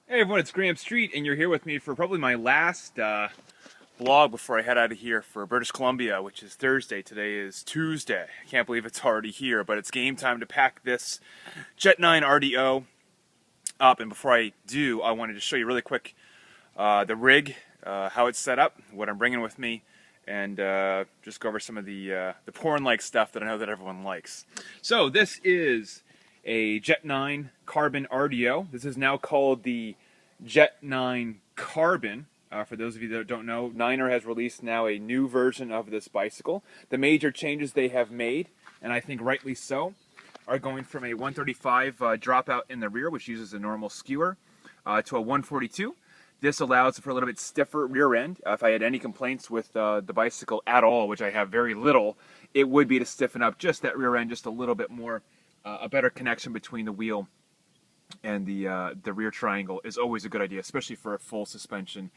Hey everyone, it's Graeme Street, and you're here with me for probably my last vlog before I head out of here for British Columbia, which is Thursday. Today is Tuesday. I can't believe it's already here, but it's game time to pack this Jet 9 RDO up. And before I do, I wanted to show you really quick the rig, how it's set up, what I'm bringing with me, and just go over some of the porn-like stuff that I know that everyone likes. So this is a Jet 9 Carbon RDO. This is now called the Jet 9 Carbon. For those of you that don't know, Niner has released now a new version of this bicycle. The major changes they have made, and I think rightly so, are going from a 135 dropout in the rear, which uses a normal skewer, to a 142. This allows for a little bit stiffer rear end. If I had any complaints with the bicycle at all, which I have very little, it would be to stiffen up just that rear end just a little bit more. A better connection between the wheel and the rear triangle is always a good idea, especially for a full suspension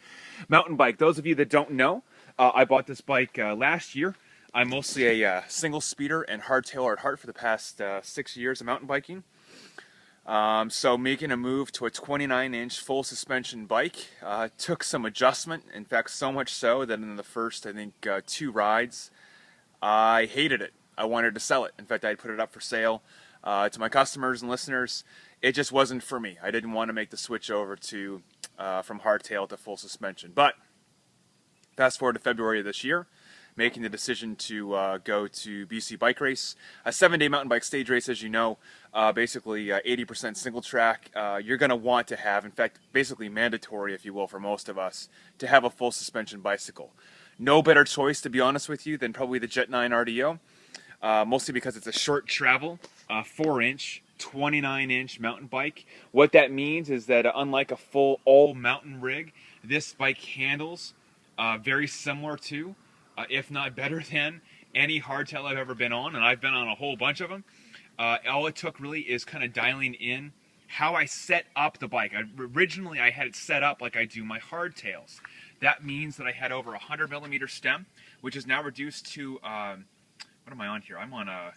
mountain bike. Those of you that don't know, I bought this bike last year. I'm mostly a single speeder and hardtail at heart for the past 6 years of mountain biking. So making a move to a 29-inch full suspension bike took some adjustment. In fact, so much so that in the first, I think, 2 rides, I hated it. I wanted to sell it. In fact, I had put it up for sale to my customers and listeners. It just wasn't for me. I didn't want to make the switch over to from hardtail to full suspension. But fast forward to February of this year, making the decision to go to BC Bike Race, a 7-day mountain bike stage race, as you know, basically 80% single track. You're going to want to have, in fact, basically mandatory, if you will, for most of us, to have a full suspension bicycle. No better choice, to be honest with you, than probably the Jet 9 RDO. Mostly because it's a short travel, 4-inch, 29-inch mountain bike. What that means is that unlike a full all-mountain rig, this bike handles very similar to, if not better than, any hardtail I've ever been on, and I've been on a whole bunch of them. All it took really is kind of dialing in how I set up the bike. Originally, I had it set up like I do my hardtails. That means that I had over 100mm stem, which is now reduced to what am I on here? I'm on a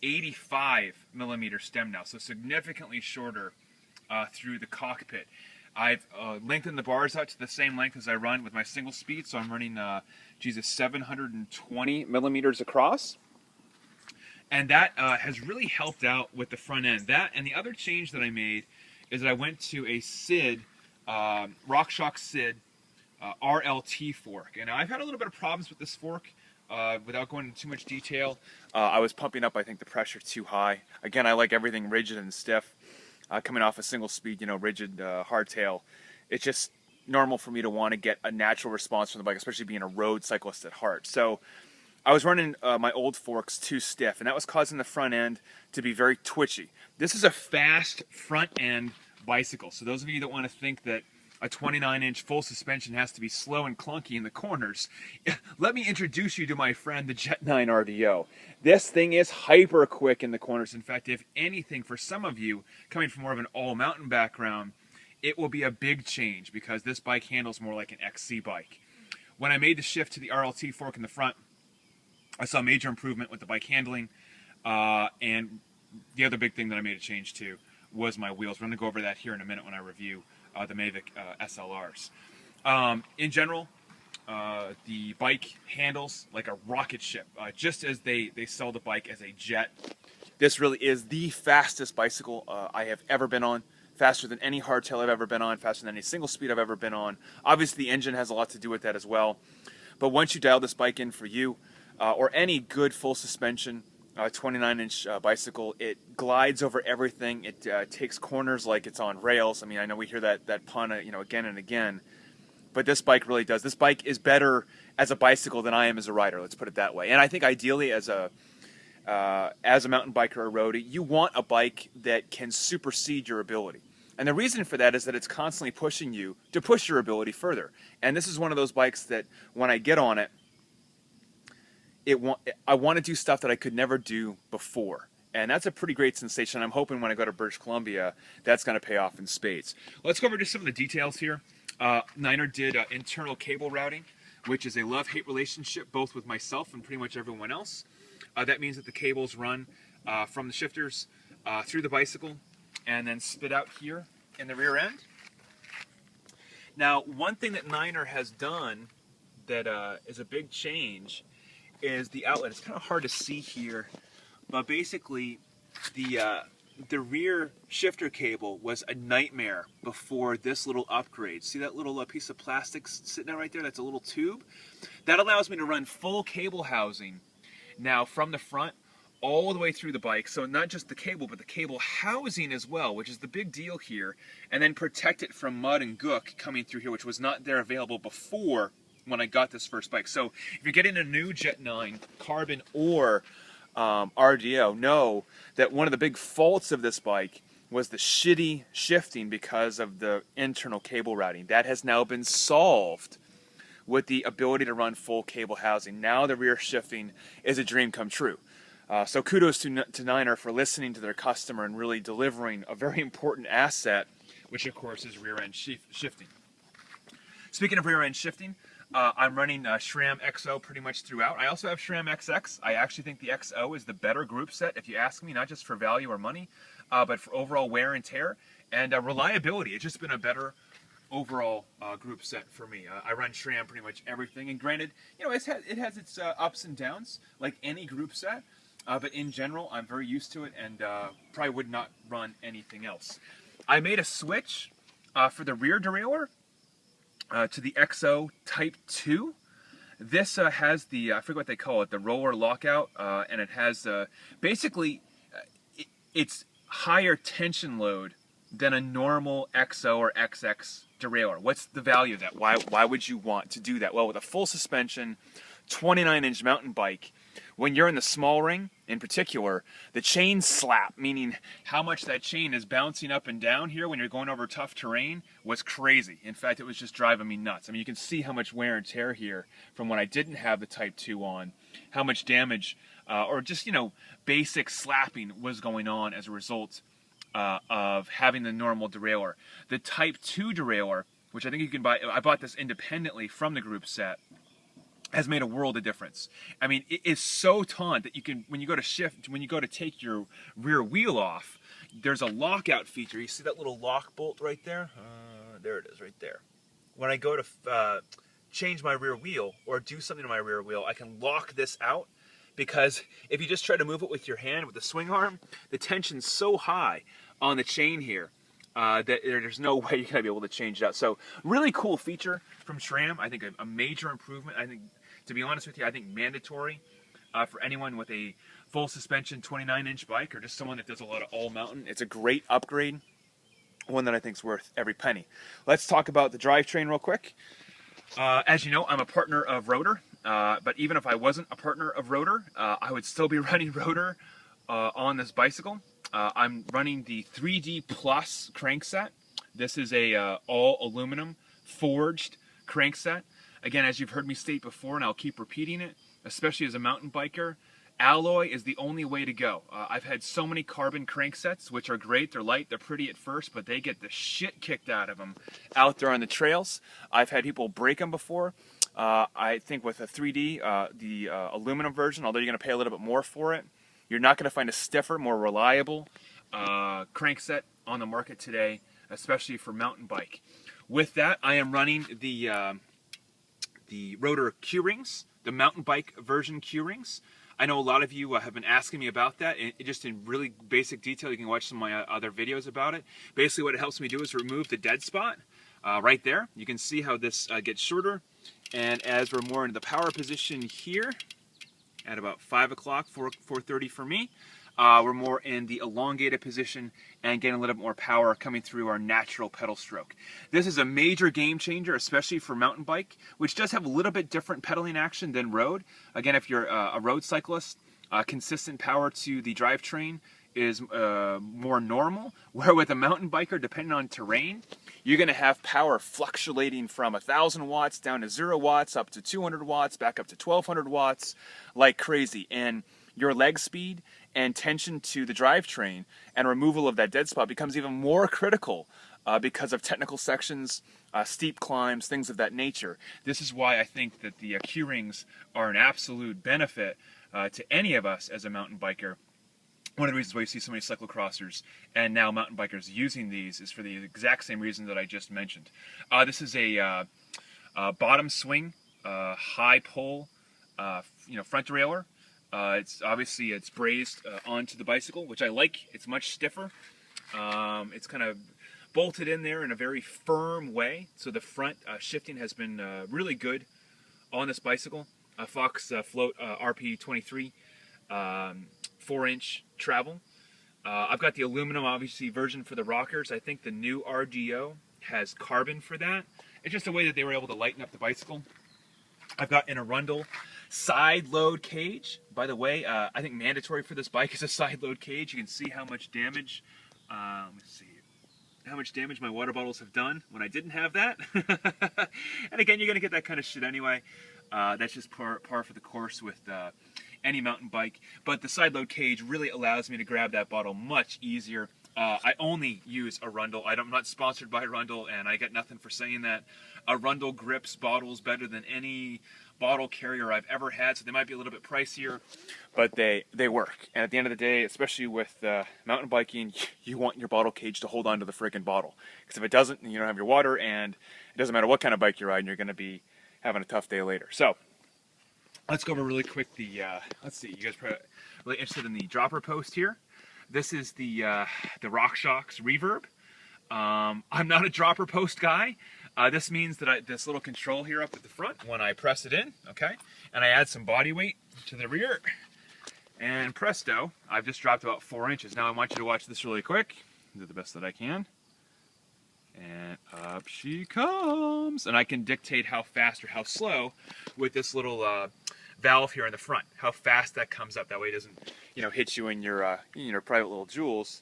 85mm stem now, so significantly shorter through the cockpit. I've lengthened the bars out to the same length as I run with my single speed, so I'm running, 720mm across. And that has really helped out with the front end. That and the other change that I made is that I went to a SID, RockShox SID RLT fork. And I've had a little bit of problems with this fork. Without going into too much detail, I was pumping up, I think, the pressure too high. Again, I like everything rigid and stiff. Coming off a single speed, rigid hardtail, it's just normal for me to want to get a natural response from the bike, especially being a road cyclist at heart. So I was running my old forks too stiff, and that was causing the front end to be very twitchy. This is a fast front end bicycle, so those of you that want to think that a 29-inch full suspension has to be slow and clunky in the corners, let me introduce you to my friend, the Jet 9 RDO. This thing is hyper quick in the corners. In fact, if anything, for some of you coming from more of an all-mountain background, it will be a big change because this bike handles more like an XC bike. When I made the shift to the RLT fork in the front, I saw major improvement with the bike handling, and the other big thing that I made a change to was my wheels. We're going to go over that here in a minute when I review the Mavic SLRs. In general, the bike handles like a rocket ship, just as they sell the bike as a jet. This really is the fastest bicycle I have ever been on, faster than any hardtail I've ever been on, faster than any single speed I've ever been on. Obviously, the engine has a lot to do with that as well. But once you dial this bike in for you, or any good full suspension 29-inch bicycle, it glides over everything. It takes corners like it's on rails. I mean, I know we hear that pun, again and again, but this bike really does. This bike is better as a bicycle than I am as a rider. Let's put it that way. And I think ideally, as a mountain biker or roadie, you want a bike that can supersede your ability. And the reason for that is that it's constantly pushing you to push your ability further. And this is one of those bikes that when I get on it, I want to do stuff that I could never do before. And that's a pretty great sensation. I'm hoping when I go to British Columbia, that's going to pay off in spades. Let's go over just some of the details here. Niner did internal cable routing, which is a love-hate relationship both with myself and pretty much everyone else. That means that the cables run from the shifters through the bicycle and then spit out here in the rear end. Now, one thing that Niner has done that is a big change is the outlet. It's kind of hard to see here, but basically the rear shifter cable was a nightmare before this little upgrade. See that little piece of plastic sitting out right there? That's a little tube. That allows me to run full cable housing now from the front all the way through the bike. So not just the cable, but the cable housing as well, which is the big deal here. And then protect it from mud and gook coming through here, which was not there available before when I got this first bike. So if you're getting a new Jet 9 carbon or RDO, know that one of the big faults of this bike was the shitty shifting because of the internal cable routing. That has now been solved with the ability to run full cable housing. Now the rear shifting is a dream come true. So kudos to Niner for listening to their customer and really delivering a very important asset, which of course is rear end shifting. Speaking of rear end shifting, I'm running SRAM XO pretty much throughout. I also have SRAM XX. I actually think the XO is the better group set, if you ask me, not just for value or money, but for overall wear and tear and reliability. It's just been a better overall group set for me. I run SRAM pretty much everything, and granted, you know, it has its ups and downs, like any group set, but in general, I'm very used to it and probably would not run anything else. I made a switch for the rear derailleur to the XO Type 2. This has the, I forget what they call it, the roller lockout, and it has basically, it's higher tension load than a normal XO or XX derailleur. What's the value of that? Why would you want to do that? Well, with a full suspension, 29-inch mountain bike, when you're in the small ring, in particular, the chain slap, meaning how much that chain is bouncing up and down here when you're going over tough terrain, was crazy. In fact, it was just driving me nuts. I mean, you can see how much wear and tear here from when I didn't have the Type 2 on, how much damage, or just, you know, basic slapping was going on as a result of having the normal derailleur. The Type 2 derailleur, which I think you can buy, I bought this independently from the group set, has made a world of difference. I mean, it is so taut that you can, when you go to take your rear wheel off, there's a lockout feature. You see that little lock bolt right there? There it is, right there. When I go to change my rear wheel or do something to my rear wheel, I can lock this out, because if you just try to move it with your hand, with the swing arm, the tension's so high on the chain here that there's no way you're going to be able to change it out. So really cool feature from SRAM. I think a major improvement. I think, to be honest with you, I think mandatory for anyone with a full suspension 29-inch bike or just someone that does a lot of all mountain. It's a great upgrade, one that I think is worth every penny. Let's talk about the drivetrain real quick. As you know, I'm a partner of Rotor, but even if I wasn't a partner of Rotor, I would still be running Rotor on this bicycle. I'm running the 3D Plus crankset. This is a all aluminum forged crankset. Again, as you've heard me state before, and I'll keep repeating it, especially as a mountain biker, alloy is the only way to go. I've had so many carbon cranksets, which are great. They're light, they're pretty at first, but they get the shit kicked out of them out there on the trails. I've had people break them before. I think with a 3D, the aluminum version, although you're going to pay a little bit more for it, you're not going to find a stiffer, more reliable crankset on the market today, especially for mountain bike. With that, I am running the Rotor Q-Rings, the mountain bike version Q-Rings. I know a lot of you have been asking me about that, and just in really basic detail. You can watch some of my other videos about it. Basically, what it helps me do is remove the dead spot right there. You can see how this gets shorter, and as we're more into the power position here, at about 5 o'clock, 4:30 for me, we're more in the elongated position and getting a little bit more power coming through our natural pedal stroke. This is a major game changer, especially for mountain bike, which does have a little bit different pedaling action than road. Again, if you're a road cyclist, consistent power to the drivetrain is more normal, where with a mountain biker, depending on terrain, you're going to have power fluctuating from 1,000 watts down to 0 watts, up to 200 watts, back up to 1,200 watts, like crazy. And your leg speed and tension to the drivetrain and removal of that dead spot becomes even more critical because of technical sections, steep climbs, things of that nature. This is why I think that the Q-Rings are an absolute benefit to any of us as a mountain biker. one of the reasons why you see so many cyclocrossers and now mountain bikers using these is for the exact same reason that I just mentioned. This is a bottom swing, high pull, front derailleur. It's brazed onto the bicycle, which I like. It's much stiffer. It's kind of bolted in there in a very firm way, so the front shifting has been really good on this bicycle. Fox Float RP23, 4-inch travel. I've got the aluminum, obviously, version for the rockers. I think the new RDO has carbon for that. It's just a way that they were able to lighten up the bicycle. I've got an Arundel side load cage. By the way, I think mandatory for this bike is a side load cage. You can see how much damage, how much damage my water bottles have done when I didn't have that. And again, you're gonna get that kind of shit anyway. That's just par for the course with any mountain bike. But the side load cage really allows me to grab that bottle much easier. I only use Arundel. I'm not sponsored by Arundel, and I get nothing for saying that. Arundel grips bottles better than any bottle carrier I've ever had, so they might be a little bit pricier, but they work. And at the end of the day, especially with mountain biking, you want your bottle cage to hold on to the freaking bottle. Because if it doesn't, you don't have your water, and it doesn't matter what kind of bike you're riding, you're going to be having a tough day later. So let's go over really quick the, let's see, you guys are really interested in the dropper post here. This is the RockShox Reverb. I'm not a dropper post guy. This means that this little control here up at the front, when I press it in, okay, and I add some body weight to the rear, and presto, I've just dropped about 4 inches. Now I want you to watch this really quick. Do the best that I can. And up she comes. And I can dictate how fast or how slow with this little valve here in the front, how fast that comes up. That way it doesn't, hit you in your private little jewels.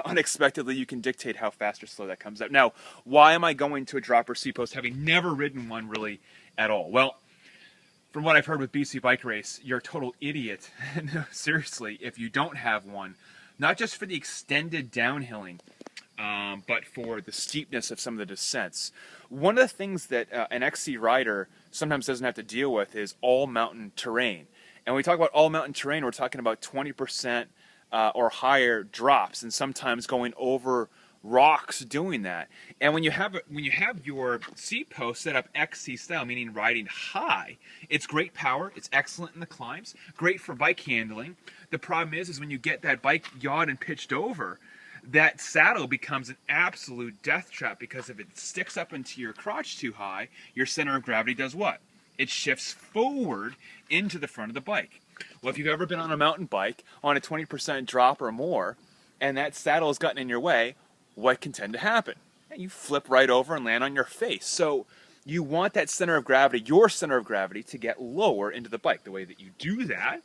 Unexpectedly, you can dictate how fast or slow that comes up. Now, why am I going to a dropper C-post having never ridden one really at all? Well, from what I've heard with BC Bike Race, you're a total idiot. No, seriously, if you don't have one, not just for the extended downhilling, but for the steepness of some of the descents. One of the things that an XC rider sometimes doesn't have to deal with is all mountain terrain. And when we talk about all mountain terrain, we're talking about 20% or higher drops, and sometimes going over rocks doing that. And when you have your seat post set up XC style, meaning riding high, it's great power, it's excellent in the climbs, great for bike handling. The problem is when you get that bike yawed and pitched over, that saddle becomes an absolute death trap, because if it sticks up into your crotch too high, your center of gravity does what? It shifts forward into the front of the bike. Well, if you've ever been on a mountain bike on a 20% drop or more, and that saddle has gotten in your way, what can tend to happen? You flip right over and land on your face. So you want that center of gravity, your center of gravity, to get lower into the bike. The way that you do that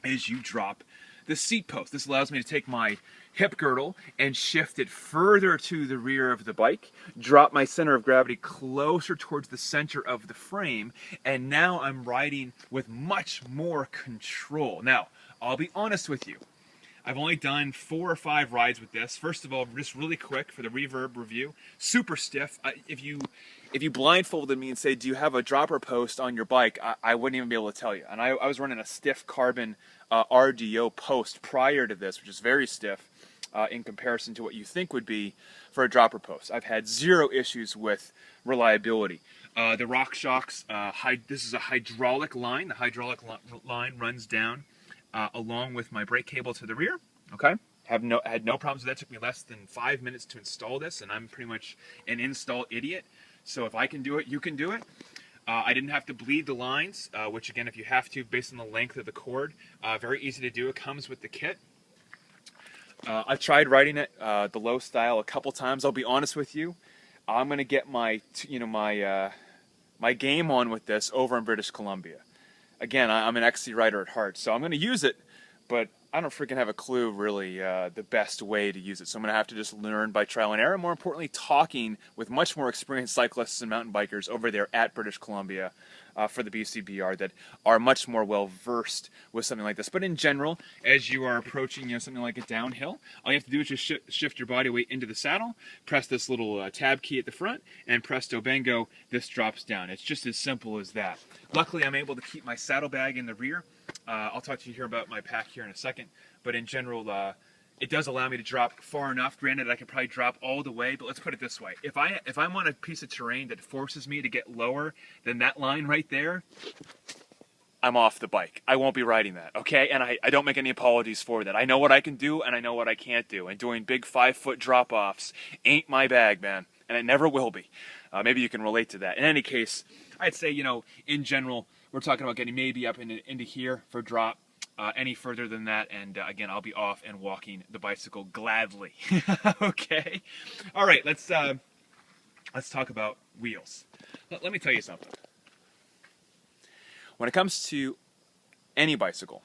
is you drop the seat post. This allows me to take my hip girdle and shift it further to the rear of the bike, drop my center of gravity closer towards the center of the frame, and now I'm riding with much more control. Now, I'll be honest with you. I've only done 4 or 5 rides with this. First of all, just really quick for the reverb review, super stiff. If you blindfolded me and say, do you have a dropper post on your bike, I wouldn't even be able to tell you. And I was running a stiff carbon RDO post prior to this, which is very stiff in comparison to what you think would be for a dropper post. I've had 0 issues with reliability. The RockShox, this is a hydraulic line. The hydraulic line runs down along with my brake cable to the rear. Okay, had no problems with that. It took me less than 5 minutes to install this, and I'm pretty much an install idiot. So if I can do it, you can do it. I didn't have to bleed the lines, which again, if you have to, based on the length of the cord, very easy to do. It comes with the kit. I've tried riding it the low style a couple times. I'll be honest with you. I'm gonna get my my game on with this over in British Columbia. Again, I'm an XC rider at heart, so I'm gonna use it, but I don't freaking have a clue really the best way to use it. So I'm gonna have to just learn by trial and error. More importantly, talking with much more experienced cyclists and mountain bikers over there at British Columbia for the BCBR that are much more well versed with something like this. But in general, as you are approaching something like a downhill, all you have to do is just shift your body weight into the saddle, press this little tab key at the front, and presto bango, this drops down. It's just as simple as that. Luckily, I'm able to keep my saddlebag in the rear. I'll talk to you here about my pack here in a second, but in general, it does allow me to drop far enough. Granted, I can probably drop all the way, but let's put it this way. If I'm on a piece of terrain that forces me to get lower than that line right there, I'm off the bike. I won't be riding that, okay? And I don't make any apologies for that. I know what I can do and I know what I can't do. And doing big 5-foot drop-offs ain't my bag, man. And it never will be. Maybe you can relate to that. In any case, I'd say, you know, in general, we're talking about getting maybe up into here for drop. Any further than that, and again, I'll be off and walking the bicycle gladly. Okay? All right, let's talk about wheels. Let me tell you something. When it comes to any bicycle,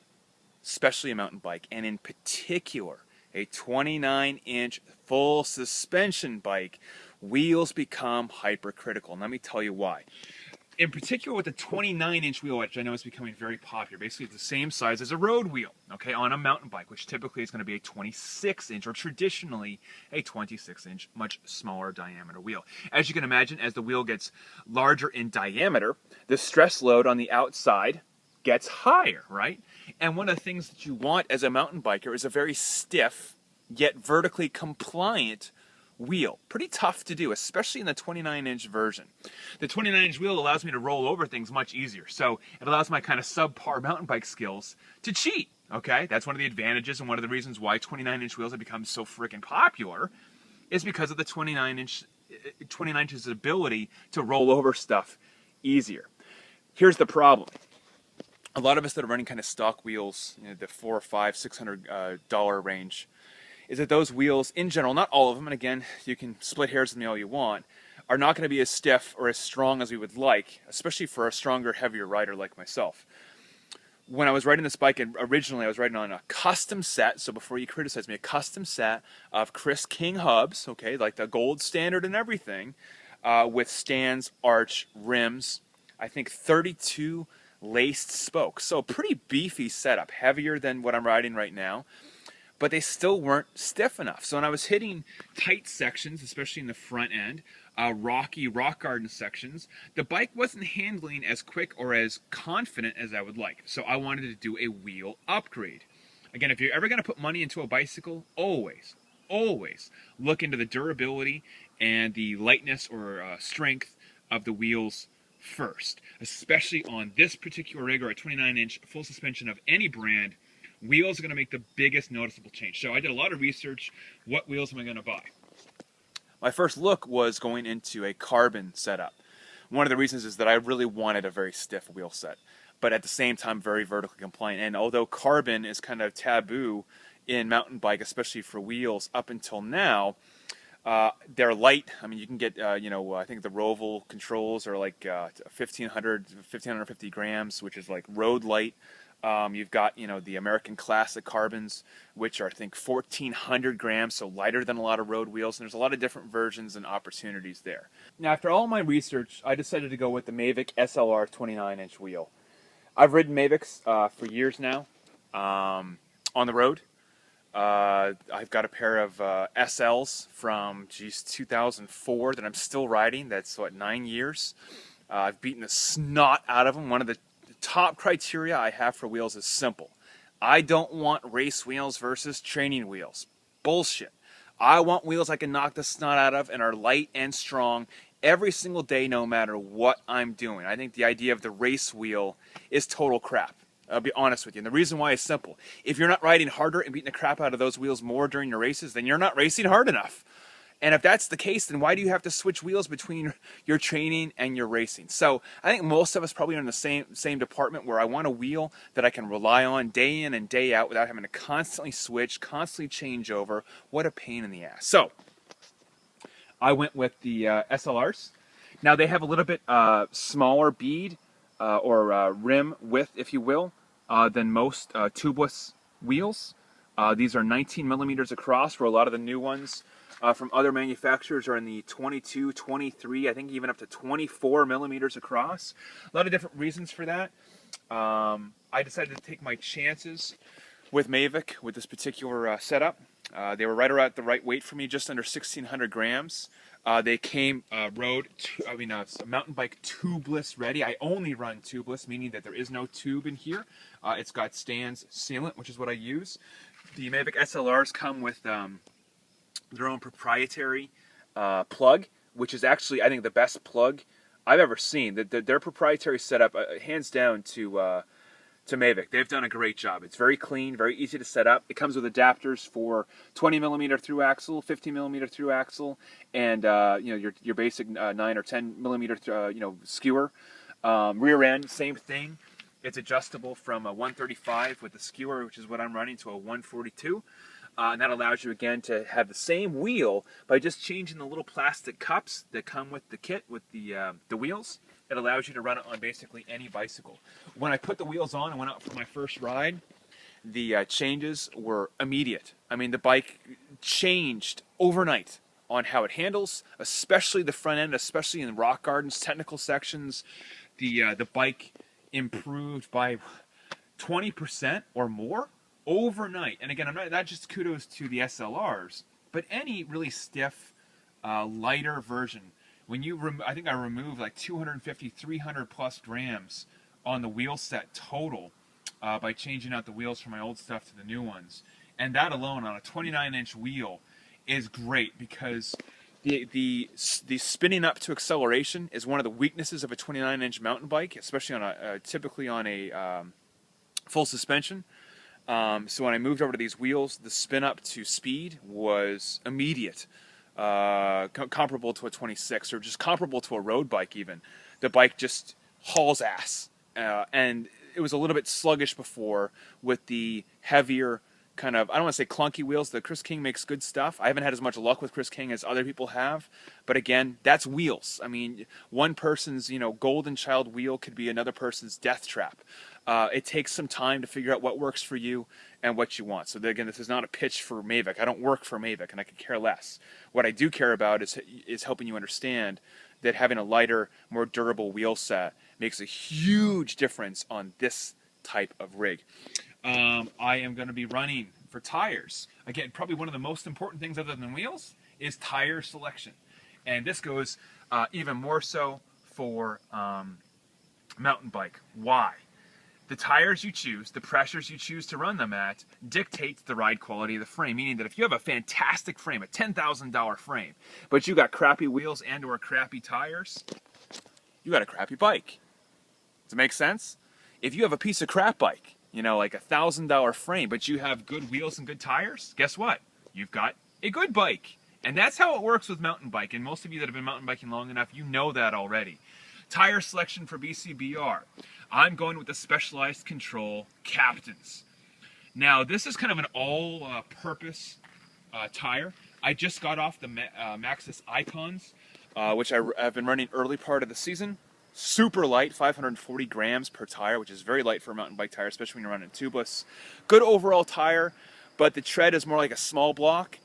especially a mountain bike, and in particular a 29-inch full suspension bike, wheels become hypercritical. And let me tell you why. In particular with the 29-inch wheel, which I know is becoming very popular. Basically, it's the same size as a road wheel, okay, on a mountain bike, which typically is going to be a 26-inch, or traditionally a 26-inch, much smaller diameter wheel. As you can imagine, as the wheel gets larger in diameter, the stress load on the outside gets higher, right? And one of the things that you want as a mountain biker is a very stiff, yet vertically compliant wheel. Pretty tough to do, especially in the 29-inch version. The 29-inch wheel allows me to roll over things much easier, so it allows my kind of subpar mountain bike skills to cheat, okay? That's one of the advantages and one of the reasons why 29-inch wheels have become so freaking popular is because of the 29-inch's ability to roll over stuff easier. Here's the problem. A lot of us that are running kind of stock wheels, you know, the $400, $500, $600 range, is that those wheels, in general, not all of them, and again, you can split hairs with me all you want, are not going to be as stiff or as strong as we would like, especially for a stronger, heavier rider like myself. When I was riding this bike, originally I was riding on a custom set, so before you criticize me, a custom set of Chris King hubs, okay, like the gold standard and everything, with stands, arch, rims, I think 32 laced spokes. So a pretty beefy setup, heavier than what I'm riding right now. But they still weren't stiff enough. So when I was hitting tight sections, especially in the front end, rocky rock garden sections, the bike wasn't handling as quick or as confident as I would like. So I wanted to do a wheel upgrade. Again, if you're ever going to put money into a bicycle, always look into the durability and the lightness or strength of the wheels first. Especially on this particular rig or a 29-inch full suspension of any brand, wheels are going to make the biggest noticeable change. So I did a lot of research. What wheels am I going to buy? My first look was going into a carbon setup. One of the reasons is that I really wanted a very stiff wheel set, but at the same time very vertically compliant. And although carbon is kind of taboo in mountain bike, especially for wheels up until now, they're light. I mean, you can get, I think the Roval controls are like 1,550 grams, which is like road light. You've got, the American Classic carbons, which are, I think, 1,400 grams, so lighter than a lot of road wheels, and there's a lot of different versions and opportunities there. Now, after all my research, I decided to go with the Mavic SLR 29-inch wheel. I've ridden Mavics for years now on the road. I've got a pair of SLs from, 2004 that I'm still riding. That's, 9 years. I've beaten the snot out of them. One of the top criteria I have for wheels is simple. I don't want race wheels versus training wheels. Bullshit. I want wheels I can knock the snot out of and are light and strong every single day no matter what I'm doing. I think the idea of the race wheel is total crap. I'll be honest with you. And the reason why is simple. If you're not riding harder and beating the crap out of those wheels more during your races, then you're not racing hard enough. And if that's the case, then why do you have to switch wheels between your training and your racing? So I think most of us probably are in the same department where I want a wheel that I can rely on day in and day out without having to constantly switch, constantly change over. What a pain in the ass. So I went with the SLRs. Now they have a little bit smaller bead or rim width, if you will, than most tubeless wheels. These are 19 millimeters across, where a lot of the new ones from other manufacturers are in the 22, 23, I think even up to 24 millimeters across. A lot of different reasons for that. I decided to take my chances with Mavic with this particular setup. They were right around the right weight for me, just under 1,600 grams. They came mountain bike tubeless ready. I only run tubeless, meaning that there is no tube in here. It's got stands sealant, which is what I use. The Mavic SLRs come with their own proprietary plug, which is actually, I think, the best plug I've ever seen. Their proprietary setup, hands down to Mavic. They've done a great job. It's very clean, very easy to set up. It comes with adapters for 20mm through axle, 50mm through axle, and your basic 9 or 10mm skewer. Rear end, same thing. It's adjustable from a 135 with the skewer, which is what I'm running, to a 142. And that allows you, again, to have the same wheel by just changing the little plastic cups that come with the kit, with the wheels. It allows you to run it on basically any bicycle. When I put the wheels on and went out for my first ride, the changes were immediate. I mean, the bike changed overnight on how it handles, especially the front end, especially in rock gardens, technical sections. The bike improved by 20% or more overnight. And again, I'm not just kudos to the SLRs, but any really stiff, lighter version. When I think I removed like 250, 300 plus grams on the wheel set total by changing out the wheels from my old stuff to the new ones. And that alone on a 29-inch wheel is great, because the spinning up to acceleration is one of the weaknesses of a 29-inch mountain bike, especially on typically on a full suspension. So when I moved over to these wheels, the spin up to speed was immediate. Comparable to a 26, or just comparable to a road bike even. The bike just hauls ass. And it was a little bit sluggish before with the heavier kind of, I don't want to say clunky wheels. The Chris King makes good stuff. I haven't had as much luck with Chris King as other people have. But again, that's wheels. I mean, one person's, golden child wheel could be another person's death trap. It takes some time to figure out what works for you and what you want. So again, this is not a pitch for Mavic. I don't work for Mavic, and I could care less. What I do care about is helping you understand that having a lighter, more durable wheel set makes a huge difference on this type of rig. I am going to be running for tires. Again, probably one of the most important things other than wheels is tire selection. And this goes even more so for mountain bike. Why? The tires you choose, the pressures you choose to run them at, dictates the ride quality of the frame. Meaning that if you have a fantastic frame, a $10,000 frame, but you got crappy wheels and or crappy tires, you got a crappy bike. Does it make sense? If you have a piece of crap bike, like a $1,000 frame, but you have good wheels and good tires, guess what? You've got a good bike. And that's how it works with mountain bike. And most of you that have been mountain biking long enough, you know that already. Tire selection for BCBR. I'm going with the Specialized Control Captains. Now, this is kind of an all-purpose tire. I just got off the Maxxis Icons, which I've been running early part of the season. Super light, 540 grams per tire, which is very light for a mountain bike tire, especially when you're running tubeless. Good overall tire, but the tread is more like a small block.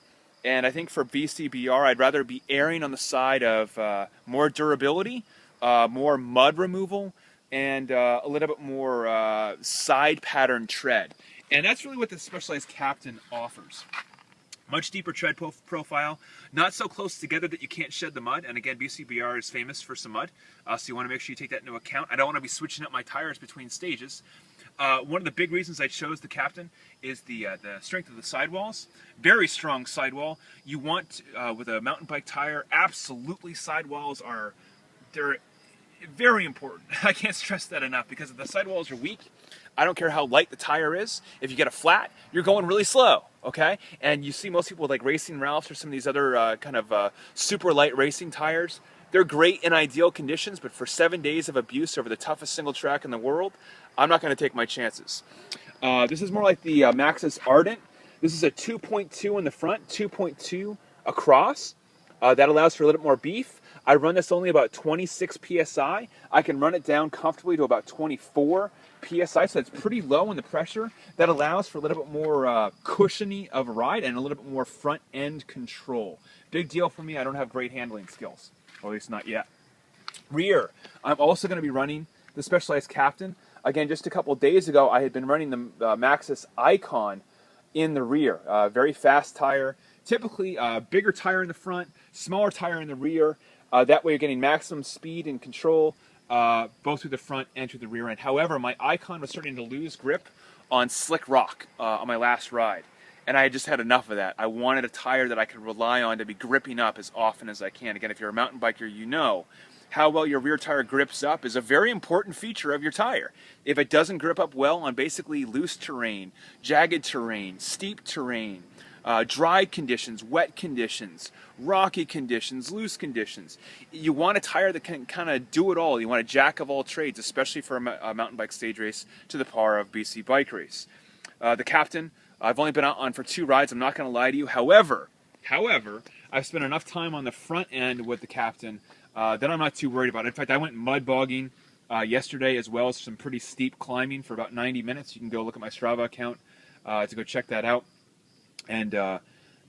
And I think for BCBR, I'd rather be erring on the side of more durability, more mud removal, and a little bit more side pattern tread. And that's really what the Specialized Captain offers. Much deeper tread profile, not so close together that you can't shed the mud. And again, BCBR is famous for some mud, so you want to make sure you take that into account. I don't want to be switching up my tires between stages. One of the big reasons I chose the Captain is the strength of the sidewalls. Very strong sidewall. You want, with a mountain bike tire, absolutely sidewalls they're very important. I can't stress that enough, because if the sidewalls are weak, I don't care how light the tire is. If you get a flat, you're going really slow, okay? And you see most people with like Racing Ralphs or some of these other super light racing tires. They're great in ideal conditions, but for 7 days of abuse over the toughest single track in the world, I'm not going to take my chances. This is more like the Maxxis Ardent. This is a 2.2 in the front, 2.2 across. That allows for a little bit more beef. I run this only about 26 PSI. I can run it down comfortably to about 24 PSI, so that's pretty low in the pressure. That allows for a little bit more cushiony of a ride and a little bit more front end control. Big deal for me. I don't have great handling skills, or at least not yet. Rear, I'm also going to be running the Specialized Captain. Again, just a couple of days ago, I had been running the Maxxis Icon in the rear. Very fast tire, typically bigger tire in the front, smaller tire in the rear. That way you're getting maximum speed and control both through the front and through the rear end. However, my Icon was starting to lose grip on slick rock on my last ride. And I just had enough of that. I wanted a tire that I could rely on to be gripping up as often as I can. Again, if you're a mountain biker, you know how well your rear tire grips up is a very important feature of your tire. If it doesn't grip up well on basically loose terrain, jagged terrain, steep terrain, dry conditions, wet conditions, rocky conditions, loose conditions, you want a tire that can kind of do it all. You want a jack of all trades, especially for a mountain bike stage race to the par of BC Bike Race. The Captain, I've only been out on for 2 rides. I'm not going to lie to you. However, I've spent enough time on the front end with the Captain that I'm not too worried about it. In fact, I went mud bogging yesterday as well as some pretty steep climbing for about 90 minutes. You can go look at my Strava account to go check that out. And not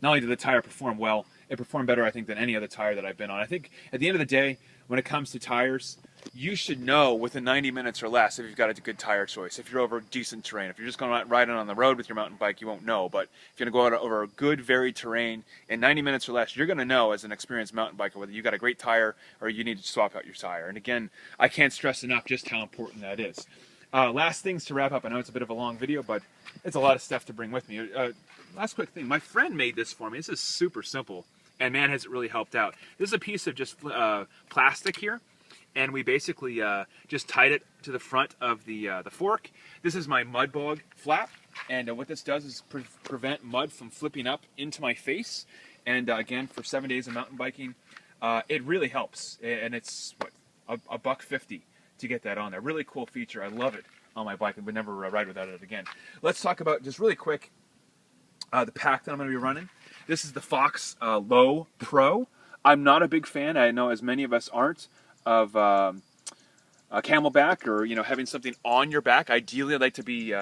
only did the tire perform well, it performed better, I think, than any other tire that I've been on. I think at the end of the day, when it comes to tires, you should know within 90 minutes or less if you've got a good tire choice, if you're over decent terrain. If you're just going out riding on the road with your mountain bike, you won't know. But if you're going to go out over a good, varied terrain in 90 minutes or less, you're going to know as an experienced mountain biker whether you got a great tire or you need to swap out your tire. And again, I can't stress enough just how important that is. Last things to wrap up. I know it's a bit of a long video, but it's a lot of stuff to bring with me. Last quick thing. My friend made this for me. This is super simple, and man, has it really helped out. This is a piece of just plastic here, and we basically just tied it to the front of the fork. This is my mud bog flap, and what this does is prevent mud from flipping up into my face. And again, for 7 days of mountain biking, it really helps. And it's what, $1.50 to get that on there. Really cool feature. I love it on my bike. I would never ride without it again. Let's talk about just really quick the pack that I'm going to be running. This is the Fox Low Pro. I'm not a big fan, I know as many of us aren't, of camelback or having something on your back. Ideally, I'd like to be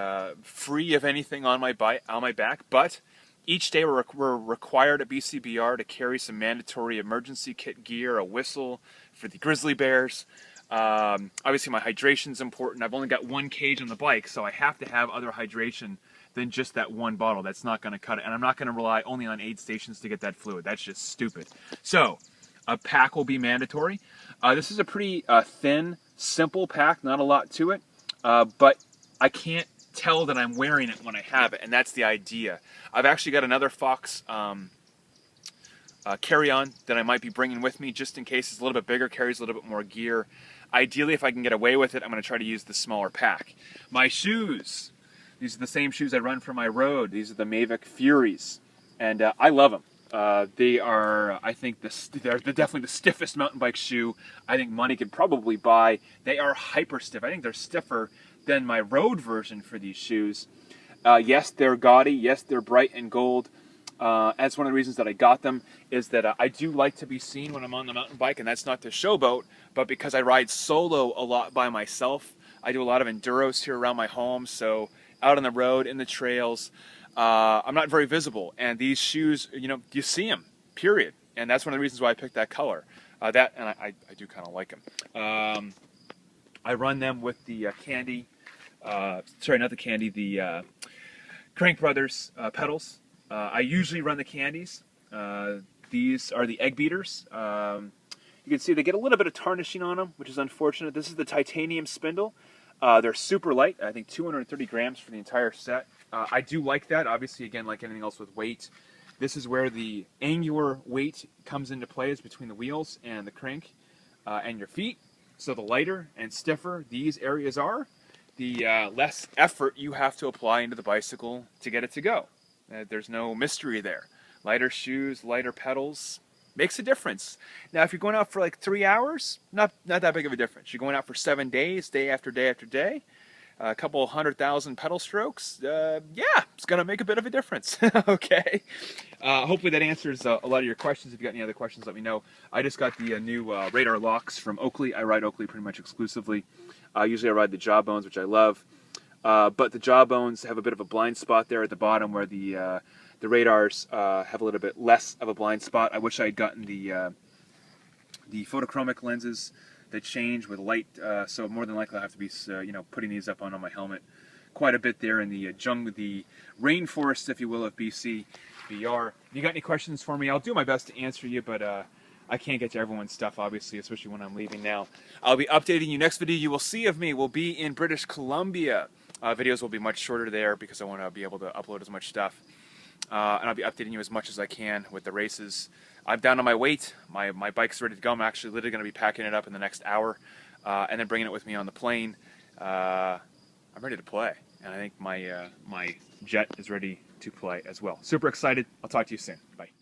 free of anything on my back, but each day we're required at BCBR to carry some mandatory emergency kit gear, a whistle for the grizzly bears. Obviously, my hydration's important. I've only got 1 cage on the bike, so I have to have other hydration than just that 1 bottle. That's not going to cut it, and I'm not going to rely only on aid stations to get that fluid. That's just stupid. So a pack will be mandatory. This is a pretty thin, simple pack, not a lot to it, but I can't tell that I'm wearing it when I have it, and that's the idea. I've actually got another Fox carry-on that I might be bringing with me just in case. It's a little bit bigger, carries a little bit more gear. Ideally, if I can get away with it, I'm going to try to use the smaller pack. My shoes. These are the same shoes I run for my road. These are the Mavic Furies, and I love them. They are, I think, they're definitely the stiffest mountain bike shoe I think money could probably buy. They are hyper stiff. I think they're stiffer than my road version for these shoes. Yes, they're gaudy. Yes, they're bright and gold. That's one of the reasons that I got them, is that I do like to be seen when I'm on the mountain bike, and that's not to showboat, but because I ride solo a lot by myself. I do a lot of enduros here around my home, so out on the road, in the trails, I'm not very visible, and these shoes, you see them, period, and that's one of the reasons why I picked that color. I do kind of like them. I run them with the the Crank Brothers pedals. I usually run the Candies. These are the egg beaters. You can see they get a little bit of tarnishing on them, which is unfortunate. This is the titanium spindle. They're super light, I think 230 grams for the entire set. I do like that. Obviously, again, like anything else with weight, this is where the angular weight comes into play, is between the wheels and the crank and your feet. So the lighter and stiffer these areas are, the less effort you have to apply into the bicycle to get it to go. There's no mystery there. Lighter shoes, lighter pedals, makes a difference. Now, if you're going out for like 3 hours, not that big of a difference. You're going out for 7 days, day after day after day, a couple 100,000 pedal strokes, yeah, it's going to make a bit of a difference. Okay. Hopefully that answers a lot of your questions. If you got any other questions, let me know. I just got the new radar locks from Oakley. I ride Oakley pretty much exclusively. Usually I ride the Jawbones, which I love. But the Jawbones have a bit of a blind spot there at the bottom, where the radars have a little bit less of a blind spot. I wish I had gotten the photochromic lenses that change with light, so more than likely I'll have to be putting these up on my helmet quite a bit there in the jungle, the rainforest, if you will, of BC. BR. If you got any questions for me, I'll do my best to answer you, but I can't get to everyone's stuff, obviously, especially when I'm leaving now. I'll be updating you. Next video you will see of me will be in British Columbia. Videos will be much shorter there because I want to be able to upload as much stuff. And I'll be updating you as much as I can with the races. I'm down on my weight. My bike's ready to go. I'm actually literally going to be packing it up in the next hour and then bringing it with me on the plane. I'm ready to play. And I think my jet is ready to play as well. Super excited. I'll talk to you soon. Bye.